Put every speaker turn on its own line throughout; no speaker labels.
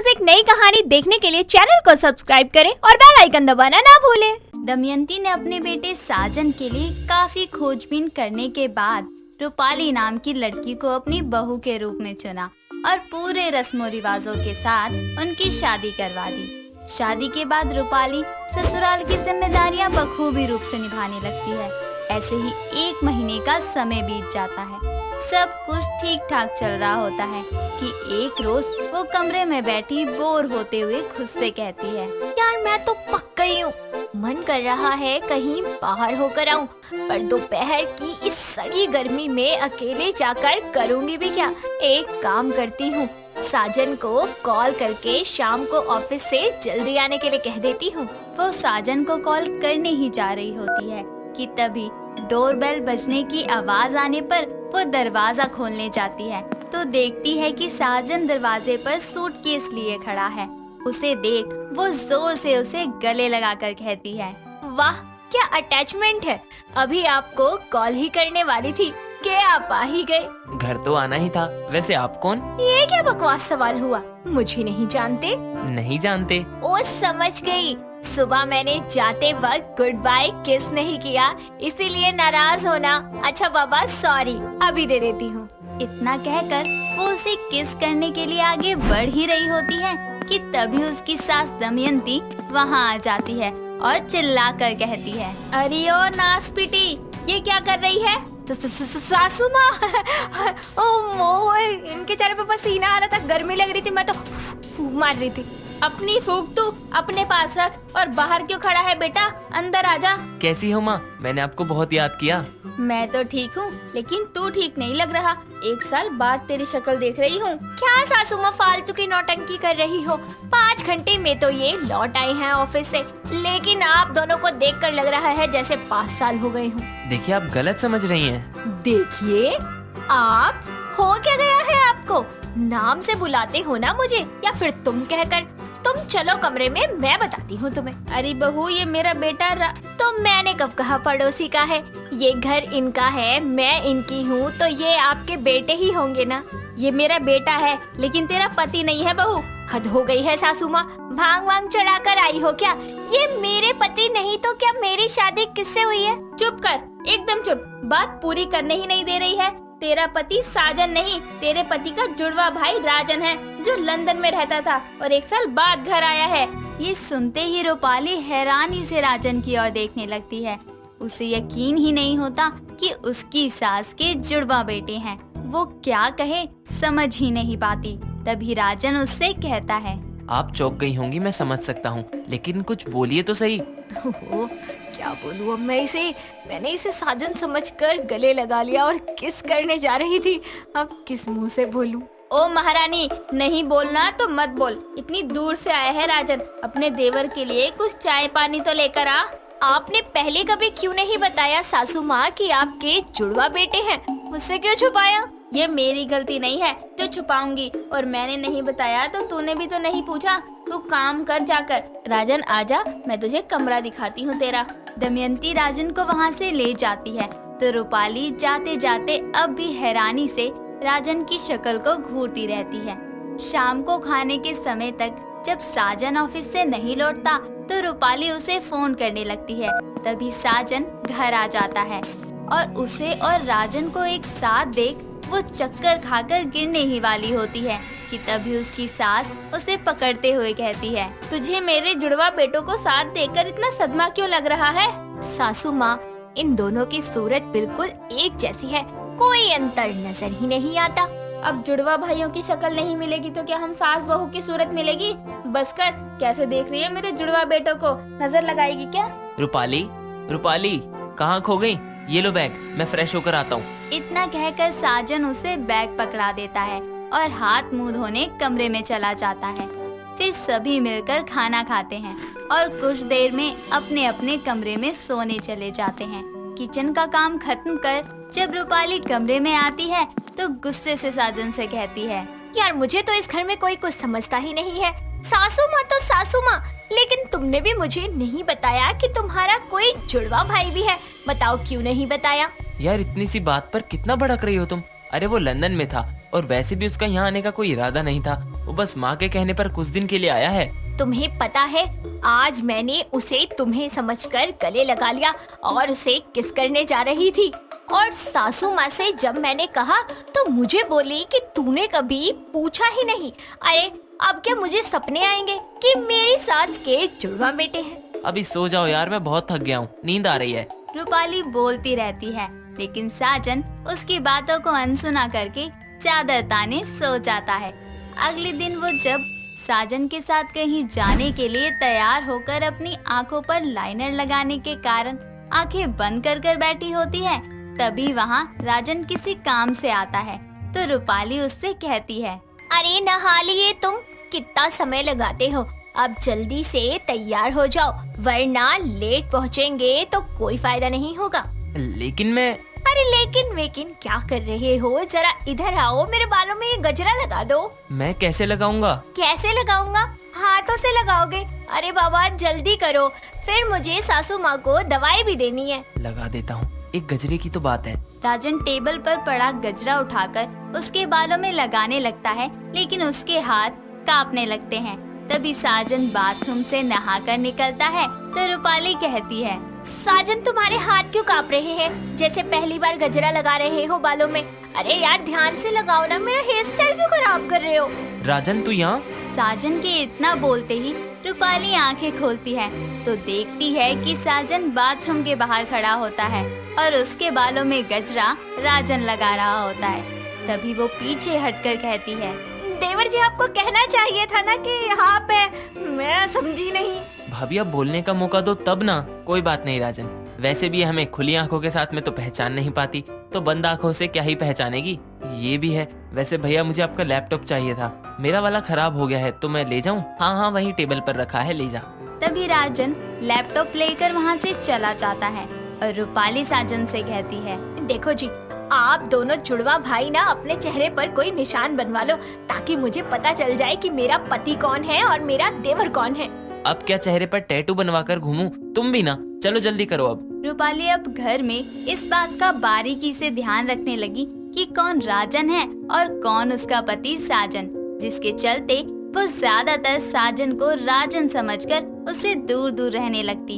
रोज एक नई कहानी देखने के लिए चैनल को सब्सक्राइब करें और बेल आइकन दबाना ना भूलें।
दमयंती ने अपने बेटे साजन के लिए काफी खोजबीन करने के बाद रूपाली नाम की लड़की को अपनी बहू के रूप में चुना और पूरे रस्मों रिवाजों के साथ उनकी शादी करवा दी। शादी के बाद रूपाली ससुराल की जिम्मेदारियां बखूबी रूप से निभाने लगती है। ऐसे ही 1 महीने का समय बीत जाता है। सब कुछ ठीक ठाक चल रहा होता है कि एक रोज वो कमरे में बैठी बोर होते हुए खुद से कहती है,
यार मैं तो पक गई हूँ, मन कर रहा है कहीं बाहर होकर आऊं, पर दोपहर की इस सड़ी गर्मी में अकेले जाकर करूंगी भी क्या। एक काम करती हूँ, साजन को कॉल करके शाम को ऑफिस से जल्दी आने के लिए कह देती हूँ।
वो साजन को कॉल करने ही जा रही होती है कि तभी डोरबेल बजने की आवाज आने पर वो दरवाजा खोलने जाती है तो देखती है कि साजन दरवाजे पर सूटकेस लिए खड़ा है। उसे देख वो जोर से उसे गले लगाकर कहती है,
वाह क्या अटैचमेंट है, अभी आपको कॉल ही करने वाली थी कि आप आ ही गए।
घर तो आना ही था। वैसे आप कौन?
ये क्या बकवास सवाल हुआ, मुझे नहीं जानते?
नहीं जानते?
ओ समझ गई, सुबह मैंने जाते वक्त गुड बाय किस नहीं किया, इसीलिए नाराज होना। अच्छा बाबा सॉरी, अभी दे देती हूँ।
इतना कहकर वो उसे किस करने के लिए आगे बढ़ ही रही होती है कि तभी उसकी सास दमयंती वहाँ आ जाती है और चिल्लाकर कहती है, अरे ओ नासपीटी, ये क्या कर रही है?
सासू माँ, ओ इनके चेहरे पे पसीना आ रहा था, गर्मी लग रही थी, मैं तो फूंक मार रही थी।
अपनी फूंक तू अपने पास रख और बाहर क्यों खड़ा है बेटा, अंदर आजा।
कैसी हो माँ? मैंने आपको बहुत याद किया।
मैं तो ठीक हूँ, लेकिन तू ठीक नहीं लग रहा। 1 साल बाद तेरी शक्ल देख रही हूँ।
क्या सासू माँ फालतू की नौटंकी कर रही हो? 5 घंटे में तो ये लौट आई हैं ऑफिस से, लेकिन आप दोनों को देखकर लग रहा है जैसे 5 साल हो गए हूँ।
देखिए आप गलत समझ रही हैं।
देखिए आप, हो क्या गया है आपको? नाम से बुलाते हो ना मुझे, या फिर तुम कहकर? तुम चलो कमरे में, मैं बताती हूँ तुम्हें।
अरे बहू, ये मेरा बेटा
तो मैंने कब कहा पड़ोसी का है? ये घर इनका है, मैं इनकी हूँ, तो ये आपके बेटे ही होंगे ना।
ये मेरा बेटा है, लेकिन तेरा पति नहीं है बहू।
हद हो गई है सासू माँ, भांग वांग चढ़ा कर आई हो क्या? ये मेरे पति नहीं तो क्या मेरी शादी किससे हुई है?
चुप कर, एकदम चुप, बात पूरी करने ही नहीं दे रही है। तेरा पति साजन नहीं, तेरे पति का जुड़वा भाई राजन है, जो लंदन में रहता था और 1 साल बाद घर आया है। ये सुनते ही रूपाली हैरानी से राजन की ओर देखने लगती है। उसे यकीन ही नहीं होता कि उसकी सास के जुड़वा बेटे हैं। वो क्या कहे समझ ही नहीं पाती। तभी राजन उससे कहता है,
आप चौंक गई होंगी, मैं समझ सकता हूँ, लेकिन कुछ बोलिए तो सही।
क्या बोलूं अब मैं इसे? मैंने इसे साजन समझकर गले लगा लिया और किस करने जा रही थी, अब किस मुंह से बोलूं?
ओ महारानी, नहीं बोलना तो मत बोल। इतनी दूर से आया है राजन, अपने देवर के लिए कुछ चाय पानी तो लेकर आ।
आपने पहले कभी क्यों नहीं बताया सासू माँ कि आपके जुड़वा बेटे हैं? मुझसे क्यों छुपाया?
ये मेरी गलती नहीं है जो छुपाऊंगी, और मैंने नहीं बताया तो तूने भी तो नहीं पूछा। तू काम कर जाकर। राजन आजा, मैं तुझे कमरा दिखाती हूँ तेरा। दमयंती राजन को वहाँ से ले जाती है तो रूपाली जाते जाते अब भी हैरानी से राजन की शक्ल को घूरती रहती है। शाम को खाने के समय तक जब साजन ऑफिस से नहीं लौटता तो रूपाली उसे फोन करने लगती है। तभी साजन घर आ जाता है और उसे और राजन को एक साथ देख वो चक्कर खाकर गिरने ही वाली होती है कि तभी उसकी सास उसे पकड़ते हुए कहती है, तुझे मेरे जुड़वा बेटों को साथ देखकर इतना सदमा क्यों लग रहा है?
सासू माँ, इन दोनों की सूरत बिल्कुल एक जैसी है, कोई अंतर नजर ही नहीं आता।
अब जुड़वा भाइयों की शक्ल नहीं मिलेगी तो क्या हम सास बहू की सूरत मिलेगी? बस कर, कैसे देख रही है मेरे जुड़वा बेटों को, नजर लगाएगी क्या?
रूपाली, रूपाली कहाँ खो गई? ये लो बैग, मैं फ्रेश होकर आता हूँ।
इतना कहकर साजन उसे बैग पकड़ा देता है और हाथ मुंह धोने कमरे में चला जाता है। फिर सभी मिलकर खाना खाते हैं और कुछ देर में अपने अपने कमरे में सोने चले जाते हैं। किचन का काम खत्म कर जब रूपाली कमरे में आती है तो गुस्से से साजन से कहती है,
यार मुझे तो इस घर में कोई कुछ समझता ही नहीं है। सासू माँ तो सासू माँ, लेकिन तुमने भी मुझे नहीं बताया कि तुम्हारा कोई जुड़वा भाई भी है। बताओ क्यों नहीं बताया?
यार इतनी सी बात पर कितना भड़क रही हो तुम? अरे वो लंदन में था और वैसे भी उसका यहाँ आने का कोई इरादा नहीं था। वो बस माँ के कहने पर कुछ दिन के लिए आया है।
तुम्हें पता है, आज मैंने उसे तुम्हें समझकर गले लगा लिया और उसे किस करने जा रही थी। और सासू माँ से जब मैंने कहा तो मुझे बोली कि तूने कभी पूछा ही नहीं। अरे अब क्या मुझे सपने आएंगे कि मेरी सास के जुड़वा बेटे हैं।
अभी सो जाओ यार, मैं बहुत थक गया हूँ, नींद आ रही है।
रूपाली बोलती रहती है, लेकिन साजन उसकी बातों को अनसुना करके चादर ताने सो जाता है। अगले दिन वो जब साजन के साथ कहीं जाने के लिए तैयार होकर अपनी आंखों पर लाइनर लगाने के कारण आंखें बंद कर बैठी होती है, तभी वहाँ राजन किसी काम से आता है। तो रूपाली उससे कहती है,
अरे नहा लिए तुम, कितना समय लगाते हो, अब जल्दी से तैयार हो जाओ वरना लेट पहुँचेंगे तो कोई फायदा नहीं होगा।
लेकिन मैं
अरे लेकिन वेकिन क्या कर रहे हो, जरा इधर आओ, मेरे बालों में ये गजरा लगा दो।
मैं कैसे लगाऊंगा?
कैसे लगाऊंगा? हाथों से लगाओगे। अरे बाबा जल्दी करो, फिर मुझे सासू माँ को दवाई भी देनी है।
लगा देता हूँ, एक गजरे की तो बात है।
राजन टेबल पर पड़ा गजरा उठाकर उसके बालों में लगाने लगता है, लेकिन उसके हाथ कांपने लगते हैं। तभी साजन बाथरूम से नहाकर निकलता है तो रूपाली कहती है,
साजन तुम्हारे हाथ क्यों कांप रहे हैं, जैसे पहली बार गजरा लगा रहे हो बालों में। अरे यार ध्यान से लगाओ ना, मेरा हेयर स्टाइल क्यों खराब कर रहे हो।
राजन तू यहाँ?
साजन के इतना बोलते ही रूपाली आंखें खोलती है तो देखती है कि साजन बाथरूम के बाहर खड़ा होता है और उसके बालों में गजरा राजन लगा रहा होता है। तभी वो पीछे हटकर कहती है,
देवर जी आपको कहना चाहिए था ना कि यहाँ पे, मैं समझी नहीं।
भाभी अब बोलने का मौका दो तब ना। कोई बात नहीं राजन, वैसे भी हमें खुली आंखों के साथ में तो पहचान नहीं पाती, तो बंद आंखों से क्या ही पहचानेगी। ये भी है। वैसे भैया मुझे आपका लैपटॉप चाहिए था, मेरा वाला खराब हो गया है, तो मैं ले जाऊँ? हाँ हाँ वही टेबल पर रखा है, ले जा।
तभी राजन लैपटॉप लेकर वहाँ से चला जाता है और रूपाली साजन से कहती है,
देखो जी, आप दोनों जुड़वा भाई ना अपने चेहरे पर कोई निशान बनवा लो, ताकि मुझे पता चल जाए कि मेरा पति कौन है और मेरा देवर कौन है।
अब क्या चेहरे पर टैटू बनवा कर घूमूं? तुम भी ना, चलो जल्दी करो अब।
रूपाली अब घर में इस बात का बारीकी से ध्यान रखने लगी कि कौन राजन है और कौन उसका पति साजन, जिसके चलते वो ज्यादातर साजन को राजन समझकर उससे दूर दूर रहने लगती।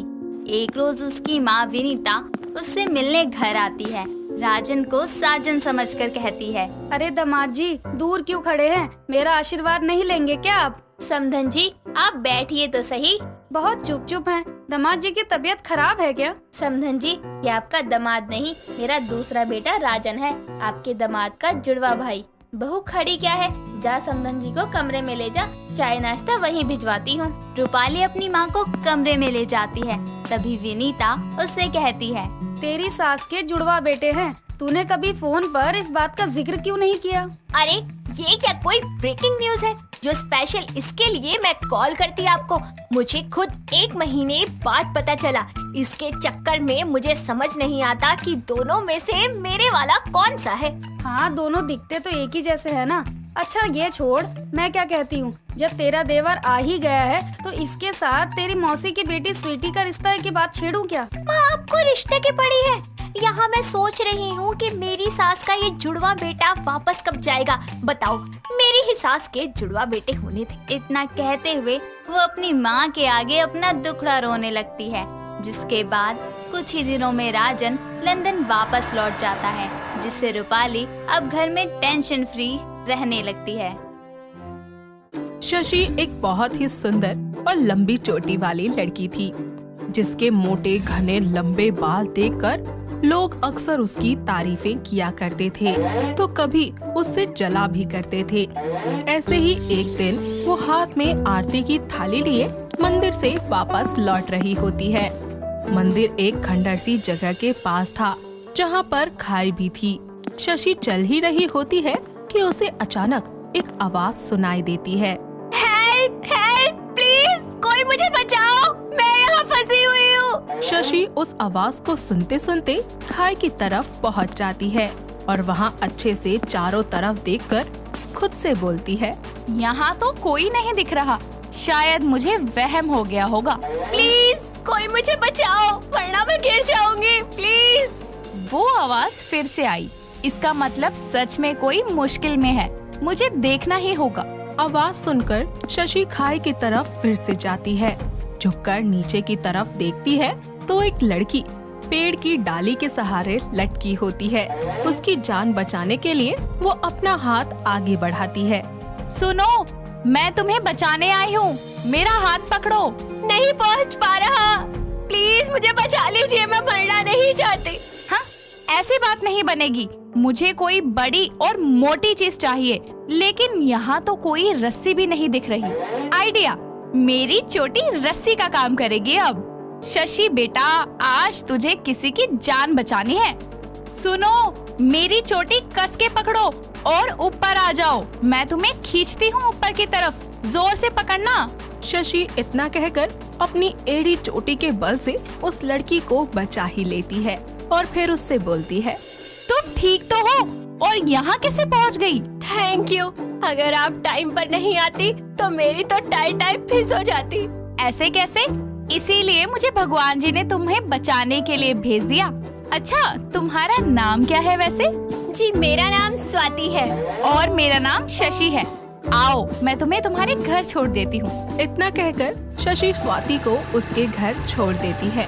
एक रोज उसकी माँ विनीता उससे मिलने घर आती है। राजन को साजन समझकर कहती है,
अरे दामाद जी दूर क्यों खड़े हैं, मेरा आशीर्वाद नहीं लेंगे क्या आप?
समधन जी आप बैठिए तो सही।
बहुत चुप चुप हैं। दामाद जी की तबीयत खराब है क्या?
समधन जी ये आपका दामाद नहीं, मेरा दूसरा बेटा राजन है, आपके दामाद का जुड़वा भाई। बहू खड़ी क्या है, जा समधन जी को कमरे में ले जा, चाय नाश्ता वहीं भिजवाती हूँ। रूपाली अपनी माँ को कमरे में ले जाती है। तभी विनीता उससे कहती है,
तेरी सास के जुड़वा बेटे हैं, तूने कभी फोन पर इस बात का जिक्र क्यों नहीं किया?
अरे ये क्या कोई ब्रेकिंग न्यूज है जो स्पेशल इसके लिए मैं कॉल करती आपको? मुझे खुद 1 महीने बाद पता चला। इसके चक्कर में मुझे समझ नहीं आता कि दोनों में से मेरे वाला कौन सा है।
हाँ दोनों दिखते तो एक ही जैसे है ना। अच्छा ये छोड़, मैं क्या कहती हूँ, जब तेरा देवर आ ही गया है तो इसके साथ तेरी मौसी की बेटी स्वीटी का रिश्ता की बात छेड़ूं क्या?
माँ आपको रिश्ते की पड़ी है। यहाँ मैं सोच रही हूँ कि मेरी सास का ये जुड़वा बेटा वापस कब जाएगा, बताओ। मेरी ही सास के जुड़वा बेटे होने थे।
इतना कहते हुए वो अपनी माँ के आगे अपना दुखड़ा रोने लगती है। जिसके बाद कुछ ही दिनों में राजन लंदन वापस लौट जाता है, जिससे रूपाली अब घर में टेंशन फ्री रहने लगती है।
शशि एक बहुत ही सुंदर और लंबी चोटी वाली लड़की थी, जिसके मोटे घने लंबे बाल देखकर लोग अक्सर उसकी तारीफें किया करते थे, तो कभी उससे जला भी करते थे। ऐसे ही एक दिन वो हाथ में आरती की थाली लिए मंदिर से वापस लौट रही होती है। मंदिर एक खंडर सी जगह के पास था, जहाँ पर खाई भी थी। शशि चल ही रही होती है कि उसे अचानक एक आवाज सुनाई देती है,
हेल्प हेल्प प्लीज, कोई मुझे बचाओ, मैं यहाँ फंसी हुई हूँ।
शशि उस आवाज को सुनते सुनते खाई की तरफ पहुँच जाती है और वहाँ अच्छे से चारों तरफ देखकर खुद से बोलती है,
यहाँ तो कोई नहीं दिख रहा, शायद मुझे वहम हो गया होगा।
प्लीज कोई मुझे बचाओ वरना मैं गिर जाऊंगी, प्लीज।
वो आवाज फिर से आई। इसका मतलब सच में कोई मुश्किल में है, मुझे देखना ही होगा।
आवाज सुनकर शशि खाई की तरफ फिर से जाती है। झुककर नीचे की तरफ देखती है तो एक लड़की पेड़ की डाली के सहारे लटकी होती है। उसकी जान बचाने के लिए वो अपना हाथ आगे बढ़ाती है।
सुनो, मैं तुम्हें बचाने आई हूँ, मेरा हाथ पकड़ो।
नहीं पहुंच पा रहा, प्लीज मुझे बचा लीजिए, मैं मरना नहीं चाहती।
हाँ, ऐसी बात नहीं बनेगी। मुझे कोई बड़ी और मोटी चीज चाहिए, लेकिन यहाँ तो कोई रस्सी भी नहीं दिख रही। आइडिया, मेरी चोटी रस्सी का काम करेगी अब। शशि बेटा, आज तुझे किसी की जान बचानी है। सुनो, मेरी चोटी कस के पकड़ो और ऊपर आ जाओ। मैं तुम्हें खींचती हूँ ऊपर की तरफ, जोर से पकड़ना।
शशि इतना कहकर अपनी एड़ी चोटी के बल से उस लड़की को बचा ही लेती है और फिर उससे बोलती है,
तुम ठीक तो हो और यहाँ कैसे पहुँच गई?
थैंक यू, अगर आप टाइम पर नहीं आती तो मेरी तो टाई फिस हो जाती।
ऐसे कैसे? इसीलिए मुझे भगवान जी ने तुम्हें बचाने के लिए भेज दिया। अच्छा, तुम्हारा नाम क्या है वैसे?
जी मेरा नाम स्वाति है।
और मेरा नाम शशि है। आओ, मैं तुम्हें तुम्हारे घर छोड़ देती हूँ।
इतना कहकर शशि स्वाति को उसके घर छोड़ देती है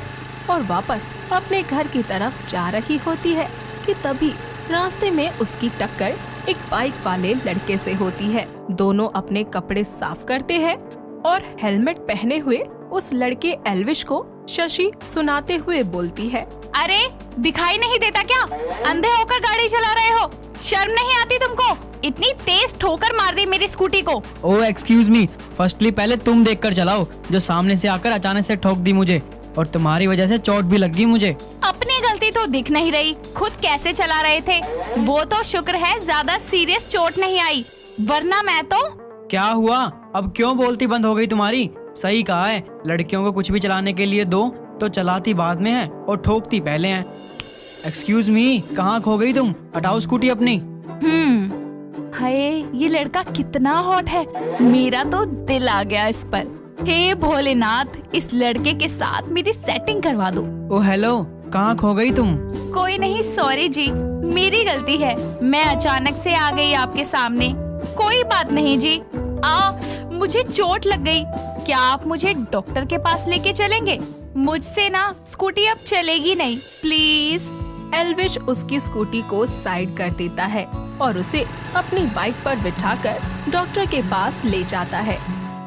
और वापस अपने घर की तरफ जा रही होती है कि तभी रास्ते में उसकी टक्कर एक बाइक वाले लड़के से होती है। दोनों अपने कपड़े साफ करते हैं और हेलमेट पहने हुए उस लड़के एल्विश को शशि सुनाते हुए बोलती है,
अरे दिखाई नहीं देता क्या? अंधे होकर गाड़ी चला रहे हो? शर्म नहीं आती तुमको? इतनी तेज ठोकर मार दी मेरी स्कूटी को।
ओह एक्सक्यूज मी, फर्स्टली पहले तुम देखकर चलाओ, जो सामने से आकर अचानक से ठोक दी मुझे, और तुम्हारी वजह से चोट भी लग गई मुझे।
अपनी गलती तो दिख नहीं रही, खुद कैसे चला रहे थे? वो तो शुक्र है ज्यादा सीरियस चोट नहीं आई, वरना मैं तो।
क्या हुआ? अब क्यों बोलती बंद हो गई तुम्हारी? सही कहा है, लड़कियों को कुछ भी चलाने के लिए दो तो चलाती बाद में है और ठोकती पहले है। एक्सक्यूज मी, कहाँ खो गई तुम? हटाओ स्कूटी अपनी।
हाय, ये लड़का कितना हॉट है, मेरा तो दिल आ गया इस पर। हे भोलेनाथ, इस लड़के के साथ मेरी सेटिंग करवा दो।
ओ हेलो, कहाँ खो गई तुम?
कोई नहीं, सॉरी जी, मेरी गलती है, मैं अचानक से आ गई आपके सामने। कोई बात नहीं जी। मुझे चोट लग गई, क्या आप मुझे डॉक्टर के पास लेके चलेंगे? मुझसे ना स्कूटी अब चलेगी नहीं, प्लीज।
एल्विश उसकी स्कूटी को साइड कर देता है और उसे अपनी बाइक पर बिठाकर डॉक्टर के पास ले जाता है,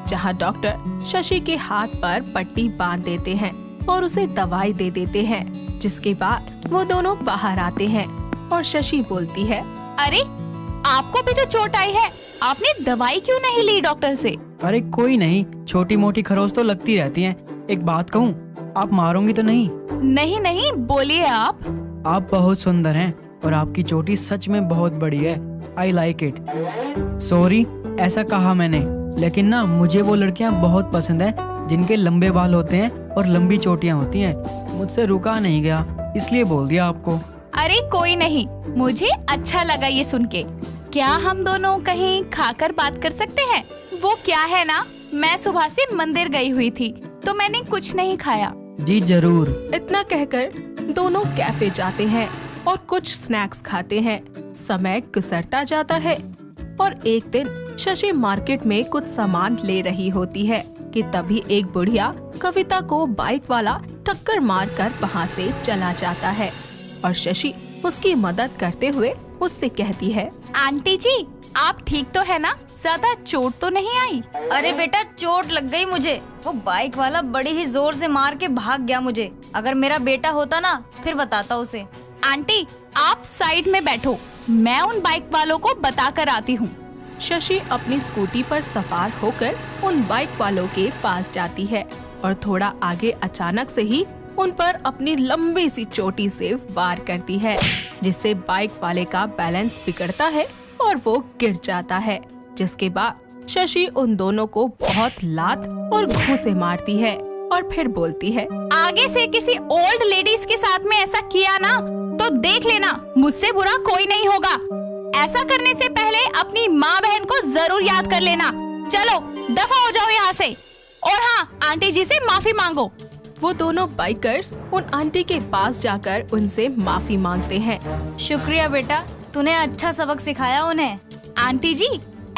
जहां डॉक्टर शशि के हाथ पर पट्टी बांध देते हैं और उसे दवाई दे देते हैं। जिसके बाद वो दोनों बाहर आते हैं और शशि बोलती है,
अरे आपको भी तो चोट आई है, आपने दवाई क्यों नहीं ली डॉक्टर से?
अरे कोई नहीं, छोटी मोटी खरोच तो लगती रहती हैं। एक बात कहूँ, आप मारोगी तो नहीं?
नहीं नहीं, बोलिए आप।
आप बहुत सुंदर हैं और आपकी चोटी सच में बहुत बड़ी है। I like it. सॉरी, ऐसा कहा मैंने, लेकिन ना मुझे वो लड़कियां बहुत पसंद है जिनके लंबे बाल होते हैं और लंबी चोटियां होती हैं। मुझसे रुका नहीं गया, इसलिए बोल दिया आपको।
अरे कोई नहीं, मुझे अच्छा लगा ये सुन के। क्या हम दोनों कहीं खाकर बात कर सकते हैं? वो क्या है ना, मैं सुबह से मंदिर गई हुई थी तो मैंने कुछ नहीं खाया।
जी जरूर।
इतना कहकर दोनों कैफे जाते हैं और कुछ स्नैक्स खाते हैं। समय गुजरता जाता है और एक दिन शशि मार्केट में कुछ सामान ले रही होती है कि तभी एक बुढ़िया कविता को बाइक वाला टक्कर मारकर वहाँ से चला जाता है और शशि उसकी मदद करते हुए उससे कहती है,
आंटी जी, आप ठीक तो है ना? ज्यादा चोट तो नहीं आई?
अरे बेटा, चोट लग गई मुझे। वो बाइक वाला बड़ी ही जोर से मार के भाग गया मुझे। अगर मेरा बेटा होता ना, फिर बताता उसे।
आंटी, आप साइड में बैठो, मैं उन बाइक वालों को बता कर आती हूँ।
शशि अपनी स्कूटी पर सवार होकर उन बाइक वालों के पास जाती है और थोड़ा आगे अचानक से ही उन पर अपनी लंबी सी चोटी से वार करती है, जिससे बाइक वाले का बैलेंस बिगड़ता है और वो गिर जाता है। जिसके बाद शशि उन दोनों को बहुत लात और घूंसे मारती है और फिर बोलती है,
आगे से किसी ओल्ड लेडीज के साथ में ऐसा किया ना तो देख लेना, मुझसे बुरा कोई नहीं होगा। ऐसा करने से पहले अपनी माँ बहन को जरूर याद कर लेना। चलो दफा हो जाओ यहाँ से, और हाँ, आंटी जी से माफी मांगो।
वो दोनों बाइकर्स उन आंटी के पास जाकर उनसे माफी मांगते हैं।
शुक्रिया बेटा, तूने अच्छा सबक सिखाया उन्हें।
आंटी जी,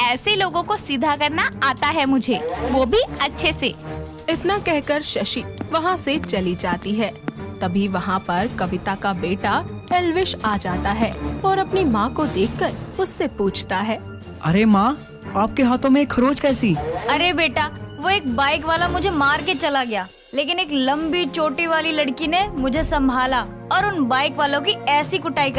ऐसे लोगों को सीधा करना आता है मुझे, वो भी अच्छे से।
इतना कहकर शशि वहाँ से चली जाती है। तभी वहाँ पर कविता का बेटा एल्विश आ जाता है और अपनी माँ को देखकर उससे पूछता है,
अरे माँ, आपके हाथों में एक खरोच कैसी?
अरे बेटा, वो एक बाइक वाला मुझे मार के चला गया, लेकिन एक लंबी चोटी वाली लड़की ने मुझे संभाला और उन बाइक वालों की ऐसी कुटाई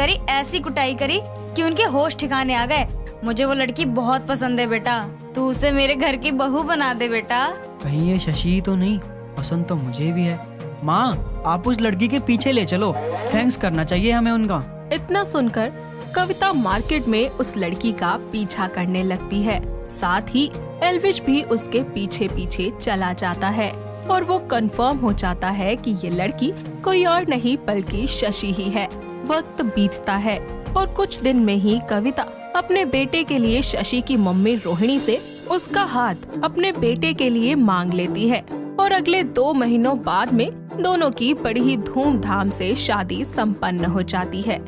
करी कि उनके होश ठिकाने आ गए। मुझे वो लड़की बहुत पसंद है बेटा, तू उसे मेरे घर की बहू बना दे बेटा।
कहीं ये शशि तो नहीं? पसंद तो मुझे भी है। माँ, आप उस लड़की के पीछे ले चलो, थैंक्स करना चाहिए हमें उनका।
इतना सुनकर कविता मार्केट में उस लड़की का पीछा करने लगती है। साथ ही एल्विश भी उसके पीछे पीछे चला जाता है और वो कंफर्म हो जाता है कि ये लड़की कोई और नहीं बल्कि शशि ही है। वक्त बीतता है और कुछ दिन में ही कविता अपने बेटे के लिए शशि की मम्मी रोहिणी से उसका हाथ अपने बेटे के लिए मांग लेती है और अगले 2 महीनों बाद में दोनों की बड़ी ही धूमधाम से शादी संपन्न हो जाती है।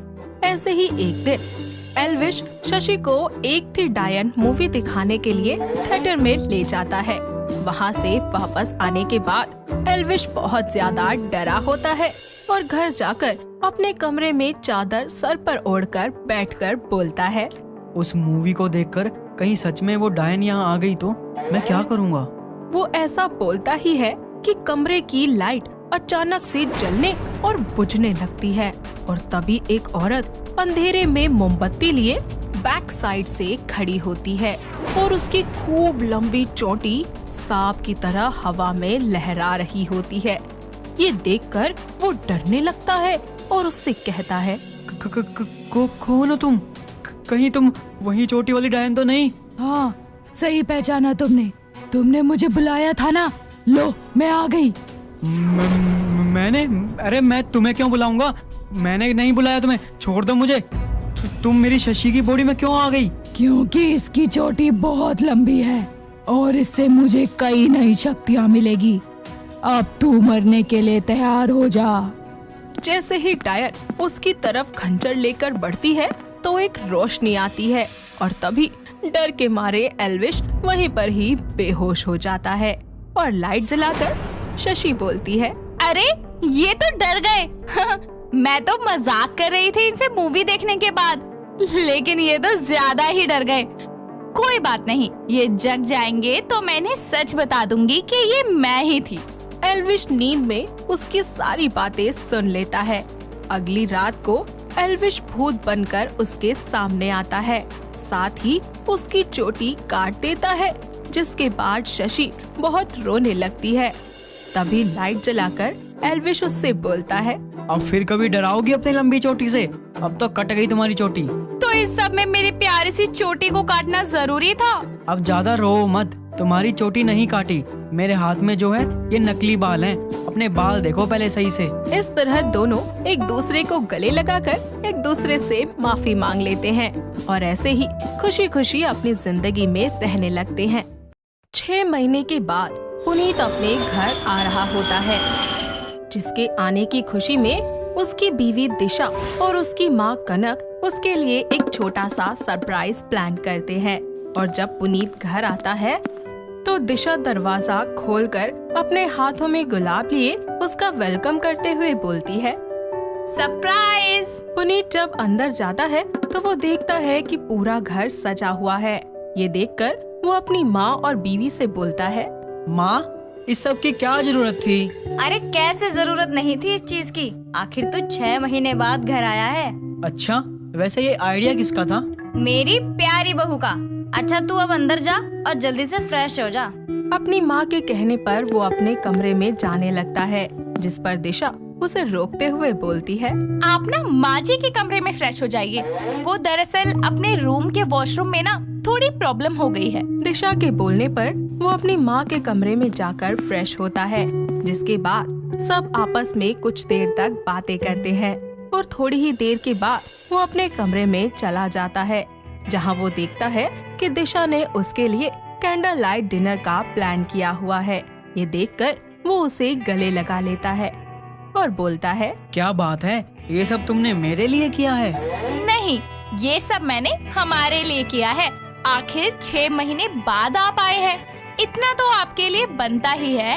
ऐसे ही एक दिन एल्विश शशि को एक थी डायन मूवी दिखाने के लिए थिएटर में ले जाता है। वहाँ से वापस आने के बाद एल्विश बहुत ज्यादा डरा होता है और घर जाकर अपने कमरे में चादर सर पर ओढ़कर बैठकर बोलता है,
उस मूवी को देखकर कहीं सच में वो डायन यहाँ आ गई तो मैं क्या करूँगा?
वो ऐसा बोलता ही है कि कमरे की लाइट अचानक से जलने और बुझने लगती है और तभी एक औरत अंधेरे में मोमबत्ती लिए बैक साइड से खड़ी होती है और उसकी खूब लंबी चोटी सांप की तरह हवा में लहरा रही होती है। ये देखकर वो डरने लगता है और उससे कहता है,
कौन हो तुम? कहीं तुम वही चोटी वाली डायन तो नहीं?
हाँ, सही पहचाना तुमने मुझे बुलाया था ना, लो मैं आ गई।
मैंने? अरे मैं तुम्हें क्यों बुलाऊंगा? मैंने नहीं बुलाया तुम्हें, छोड़ दो मुझे। तुम मेरी शशि की बॉडी में क्यों आ गई?
क्योंकि इसकी चोटी बहुत लंबी है और इससे मुझे कई नई शक्तियाँ मिलेगी। अब तू मरने के लिए तैयार हो जा।
जैसे ही डायन उसकी तरफ खंजर लेकर बढ़ती है तो एक रोशनी आती है और तभी डर के मारे एल्विश वहीं पर ही बेहोश हो जाता है और लाइट जलाकर शशि बोलती है,
अरे ये तो डर गए। मैं तो मजाक कर रही थी इनसे मूवी देखने के बाद, लेकिन ये तो ज्यादा ही डर गए। कोई बात नहीं, ये जग जाएंगे तो मैं इन्हें सच बता दूंगी कि ये मैं ही थी।
एल्विश नींद में उसकी सारी बातें सुन लेता है। अगली रात को एल्विश भूत बनकर उसके सामने आता है, साथ ही उसकी चोटी काट देता है, जिसके बाद शशि बहुत रोने लगती है। तभी लाइट जलाकर एल्विश उससे बोलता है,
अब फिर कभी डराओगी अपनी लंबी चोटी से? अब तो कट गई तुम्हारी चोटी।
तो इस सब में मेरी प्यारी सी चोटी को काटना जरूरी था?
अब ज्यादा रो मत, तुम्हारी चोटी नहीं काटी। मेरे हाथ में जो है ये नकली बाल हैं। अपने बाल देखो पहले सही से।
इस तरह दोनों एक दूसरे को गले लगाकर एक दूसरे से माफी मांग लेते हैं और ऐसे ही खुशी खुशी अपनी जिंदगी में रहने लगते हैं। 6 महीने के बाद पुनीत अपने घर आ रहा होता है, जिसके आने की खुशी में उसकी बीवी दिशा और उसकी माँ कनक उसके लिए एक छोटा सा सरप्राइज प्लान करते हैं। और जब पुनीत घर आता है तो दिशा दरवाजा खोलकर अपने हाथों में गुलाब लिए उसका वेलकम करते हुए बोलती है,
सरप्राइज।
पुनीत जब अंदर जाता है तो वो देखता है कि पूरा घर सजा हुआ है। ये देखकर वो अपनी माँ और बीवी से बोलता है,
माँ, इस सब की क्या जरूरत थी?
अरे कैसे जरूरत नहीं थी इस चीज की, आखिर तू 6 महीने बाद घर आया है।
अच्छा, वैसे ये आइडिया किसका था?
मेरी प्यारी बहू का। अच्छा तू अब अंदर जा और जल्दी से फ्रेश हो जा।
अपनी माँ के कहने पर वो अपने कमरे में जाने लगता है, जिस पर दिशा उसे रोकते हुए बोलती है,
आप ना माँ जी के कमरे में फ्रेश हो जाइए। वो दरअसल अपने रूम के वॉशरूम में ना थोड़ी प्रॉब्लम हो गई है।
दिशा के बोलने पर वो अपनी माँ के कमरे में जाकर फ्रेश होता है, जिसके बाद सब आपस में कुछ देर तक बातें करते हैं और थोड़ी ही देर के बाद वो अपने कमरे में चला जाता है, जहाँ वो देखता है कि दिशा ने उसके लिए कैंडल लाइट डिनर का प्लान किया हुआ है। ये देखकर वो उसे गले लगा लेता है और बोलता है,
क्या बात है, ये सब तुमने मेरे लिए किया है?
नहीं, ये सब मैंने हमारे लिए किया है। आखिर 6 महीने बाद आप आए हैं, इतना तो आपके लिए बनता ही है।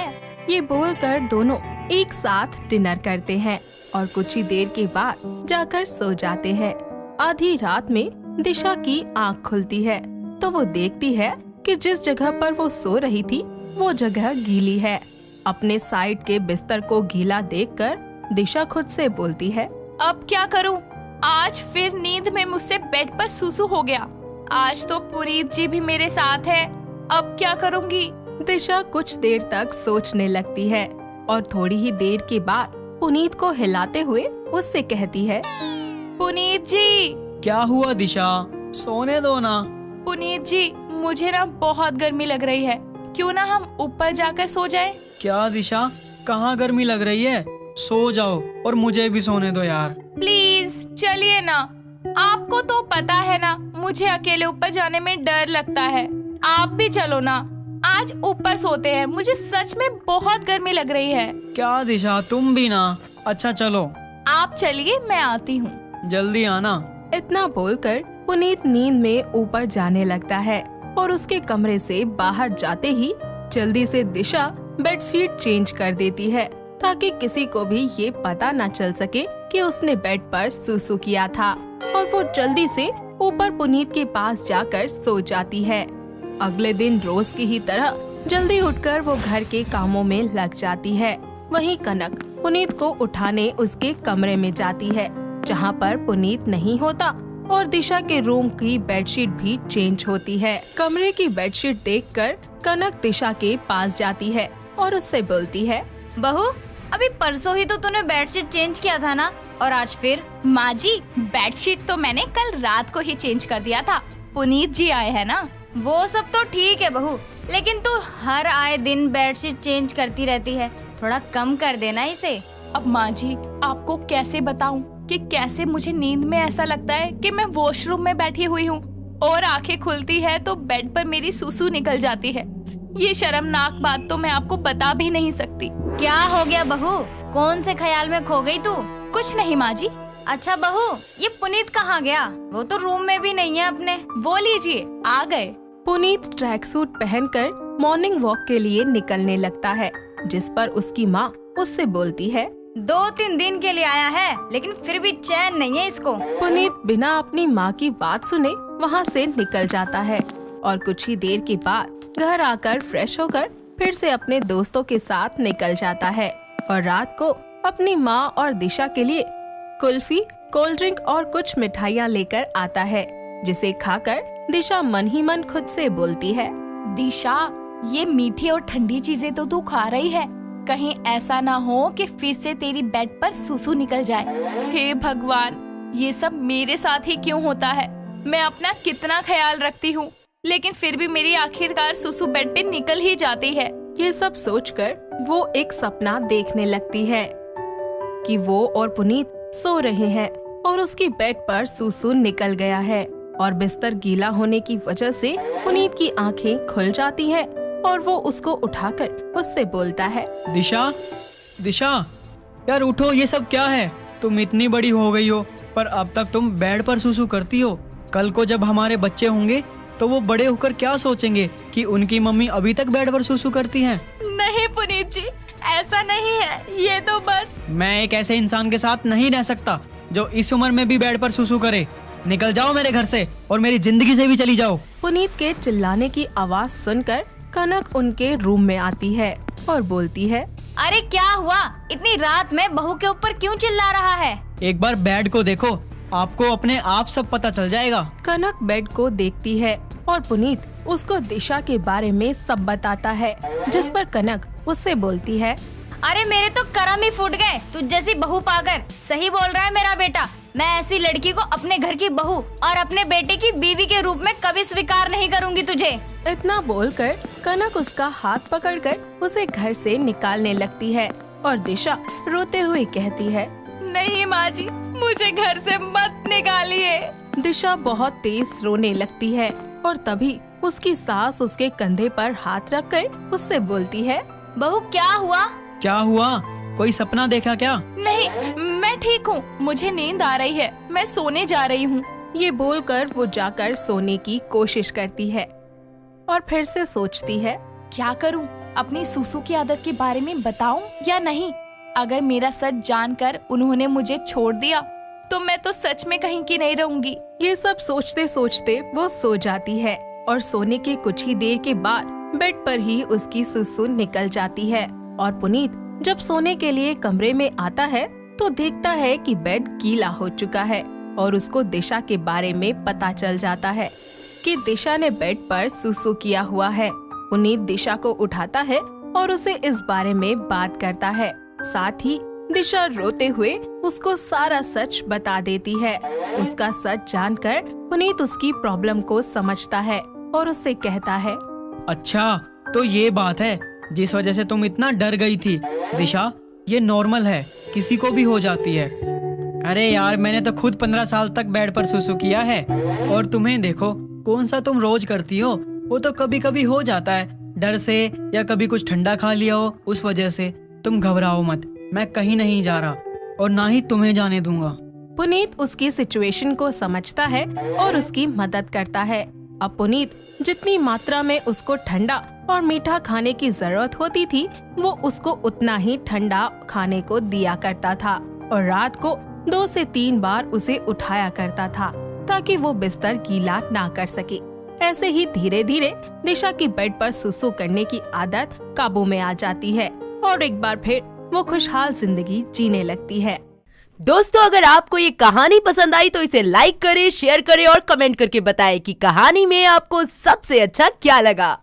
ये बोलकर दोनों एक साथ डिनर करते हैं और कुछ ही देर के बाद जाकर सो जाते हैं। आधी रात में दिशा की आंख खुलती है तो वो देखती है कि जिस जगह पर वो सो रही थी वो जगह गीली है। अपने साइड के बिस्तर को गीला देखकर दिशा खुद से बोलती है,
अब क्या करूं? आज फिर नींद में मुझसे बेड पर सुसु हो गया। आज तो पुनीत जी भी मेरे साथ हैं। अब क्या करूंगी?
दिशा कुछ देर तक सोचने लगती है और थोड़ी ही देर के बाद पुनीत को हिलाते हुए उससे कहती है,
पुनीत जी,
क्या हुआ दिशा, सोने दो ना।
पुनीत जी, मुझे ना बहुत गर्मी लग रही है, क्यों ना हम ऊपर जाकर सो जाएं?
क्या दिशा, कहाँ गर्मी लग रही है? सो जाओ और मुझे भी सोने दो यार।
प्लीज चलिए ना। आपको तो पता है ना, मुझे अकेले ऊपर जाने में डर लगता है। आप भी चलो ना, आज ऊपर सोते हैं। मुझे सच में बहुत गर्मी लग रही है।
क्या दिशा, तुम भी ना। अच्छा चलो,
आप चलिए, मैं आती हूँ।
जल्दी आना।
इतना बोलकर पुनीत नींद में ऊपर जाने लगता है और उसके कमरे से बाहर जाते ही जल्दी से दिशा बेडशीट चेंज कर देती है ताकि किसी को भी ये पता न चल सके कि उसने बेड पर सुसु किया था, और वो जल्दी से ऊपर पुनीत के पास जाकर सो जाती है। अगले दिन रोज की ही तरह जल्दी उठकर वो घर के कामों में लग जाती है। वहीं कनक पुनीत को उठाने उसके कमरे में जाती है जहाँ पर पुनीत नहीं होता, और दिशा के रूम की बेडशीट भी चेंज होती है। कमरे की बेडशीट देखकर कनक दिशा के पास जाती है और उससे बोलती है,
बहू, अभी परसों ही तो तूने बेडशीट चेंज किया था ना, और आज फिर?
माँ जी, बेडशीट तो मैंने कल रात को ही चेंज कर दिया था। पुनीत जी आए हैं ना।
वो सब तो ठीक है बहू, लेकिन तू हर आए दिन बेडशीट चेंज करती रहती है, थोड़ा कम कर देना इसे।
अब माँ जी, आपको कैसे बताऊं कि कैसे मुझे नींद में ऐसा लगता है कि मैं वॉशरूम में बैठी हुई हूँ और आंखें खुलती है तो बेड पर मेरी सुसु निकल जाती है। ये शर्मनाक बात तो मैं आपको बता भी नहीं सकती।
क्या हो गया बहू, कौन से ख्याल में खो गई तू?
कुछ नहीं माँ जी।
अच्छा बहू, ये पुनीत कहाँ गया? वो तो रूम में भी नहीं है अपने।
वो लीजिए, आ गए।
पुनीत ट्रैक सूट पहनकर मॉर्निंग वॉक के लिए निकलने लगता है, जिस पर उसकी माँ उससे बोलती है,
2-3 दिन के लिए आया है लेकिन फिर भी चैन नहीं है इसको।
पुनीत बिना अपनी माँ की बात सुने वहाँ से निकल जाता है और कुछ ही देर के बाद घर आकर फ्रेश होकर फिर से अपने दोस्तों के साथ निकल जाता है और रात को अपनी माँ और दिशा के लिए कुल्फी, कोल्ड ड्रिंक और कुछ मिठाइयाँ लेकर आता है, जिसे खाकर दिशा मन ही मन खुद से बोलती है,
दिशा, ये मीठी और ठंडी चीजें तो तू खा रही है, कहीं ऐसा ना हो कि फिर से तेरी बेड पर सुसु निकल जाए। हे भगवान, ये सब मेरे साथ ही क्यों होता है? मैं अपना कितना ख्याल रखती हूँ, लेकिन फिर भी मेरी आखिरकार सुसु बेड पे निकल ही जाती है।
ये सब सोचकर वो एक सपना देखने लगती है कि वो और पुनीत सो रहे हैं और उसकी बेड पर सुसु निकल गया है और बिस्तर गीला होने की वजह से पुनीत की आंखें खुल जाती हैं और वो उसको उठाकर उससे बोलता है,
दिशा, दिशा, यार उठो, ये सब क्या है? तुम इतनी बड़ी हो गई हो पर अब तक तुम बेड पर सुसु करती हो। कल को जब हमारे बच्चे होंगे तो वो बड़े होकर क्या सोचेंगे कि उनकी मम्मी अभी तक बेड पर सुसु करती हैं?
नहीं पुनीत जी, ऐसा नहीं है, ये तो बस।
मैं एक ऐसे इंसान के साथ नहीं रह सकता जो इस उम्र में भी बेड पर सुसु करे। निकल जाओ मेरे घर से और मेरी जिंदगी से भी चली जाओ।
पुनीत के चिल्लाने की आवाज सुनकर कनक उनके रूम में आती है और बोलती है,
अरे क्या हुआ, इतनी रात में बहू के ऊपर क्यों चिल्ला रहा है?
एक बार बेड को देखो, आपको अपने आप सब पता चल जाएगा।
कनक बेड को देखती है और पुनीत उसको दिशा के बारे में सब बताता है, जिस पर कनक उससे बोलती है,
अरे मेरे तो करम ही फूट गए तुझ जैसी बहू पाकर। सही बोल रहा है मेरा बेटा, मैं ऐसी लड़की को अपने घर की बहू और अपने बेटे की बीवी के रूप में कभी स्वीकार नहीं करूंगी तुझे।
इतना बोलकर कनक उसका हाथ पकड़कर उसे घर से निकालने लगती है और दिशा रोते हुए कहती है,
नहीं माँ जी, मुझे घर से मत निकालिए।
दिशा बहुत तेज रोने लगती है और तभी उसकी सास उसके कंधे पर हाथ रखकर उससे बोलती है,
बहू क्या हुआ?
क्या हुआ? कोई सपना देखा क्या?
नहीं, मैं ठीक हूँ, मुझे नींद आ रही है, मैं सोने जा रही हूँ।
ये बोलकर वो जाकर सोने की कोशिश करती है और फिर से सोचती है,
क्या करूं? अपनी सुसु की आदत के बारे में बताऊं या नहीं? अगर मेरा सच जानकर उन्होंने मुझे छोड़ दिया तो मैं तो सच में कहीं की नहीं रहूंगी।
ये सब सोचते सोचते वो सो जाती है और सोने के कुछ ही देर के बाद बेड पर ही उसकी सुसु निकल जाती है। और पुनीत जब सोने के लिए कमरे में आता है तो देखता है कि बेड गीला हो चुका है और उसको दिशा के बारे में पता चल जाता है कि दिशा ने बेड पर सुसु किया हुआ है। पुनीत दिशा को उठाता है और उसे इस बारे में बात करता है। साथ ही दिशा रोते हुए उसको सारा सच बता देती है। उसका सच जानकर पुनीत उसकी प्रॉब्लम को समझता है और उससे कहता है,
अच्छा तो ये बात है जिस वजह से तुम इतना डर गई थी। दिशा, ये नॉर्मल है, किसी को भी हो जाती है। अरे यार, मैंने तो खुद 15 साल तक बेड पर सुसु किया है और तुम्हें देखो, कौन सा तुम रोज करती हो, वो तो कभी कभी हो जाता है, डर से या कभी कुछ ठंडा खा लिया हो उस वजह से। तुम घबराओ मत, मैं कहीं नहीं जा रहा और ना ही तुम्हें जाने दूंगा।
पुनीत उसकी सिचुएशन को समझता है और उसकी मदद करता है। अब पुनीत जितनी मात्रा में उसको ठंडा और मीठा खाने की जरूरत होती थी वो उसको उतना ही ठंडा खाने को दिया करता था और रात को 2 से 3 बार उसे उठाया करता था ताकि वो बिस्तर गीला ना कर सके। ऐसे ही धीरे धीरे दिशा की बेड पर सुसु करने की आदत काबू में आ जाती है और एक बार फिर वो खुशहाल जिंदगी जीने लगती है।
दोस्तों, अगर आपको ये कहानी पसंद आई तो इसे लाइक करें, शेयर करें और कमेंट करके बताएं कि कहानी में आपको सबसे अच्छा क्या लगा।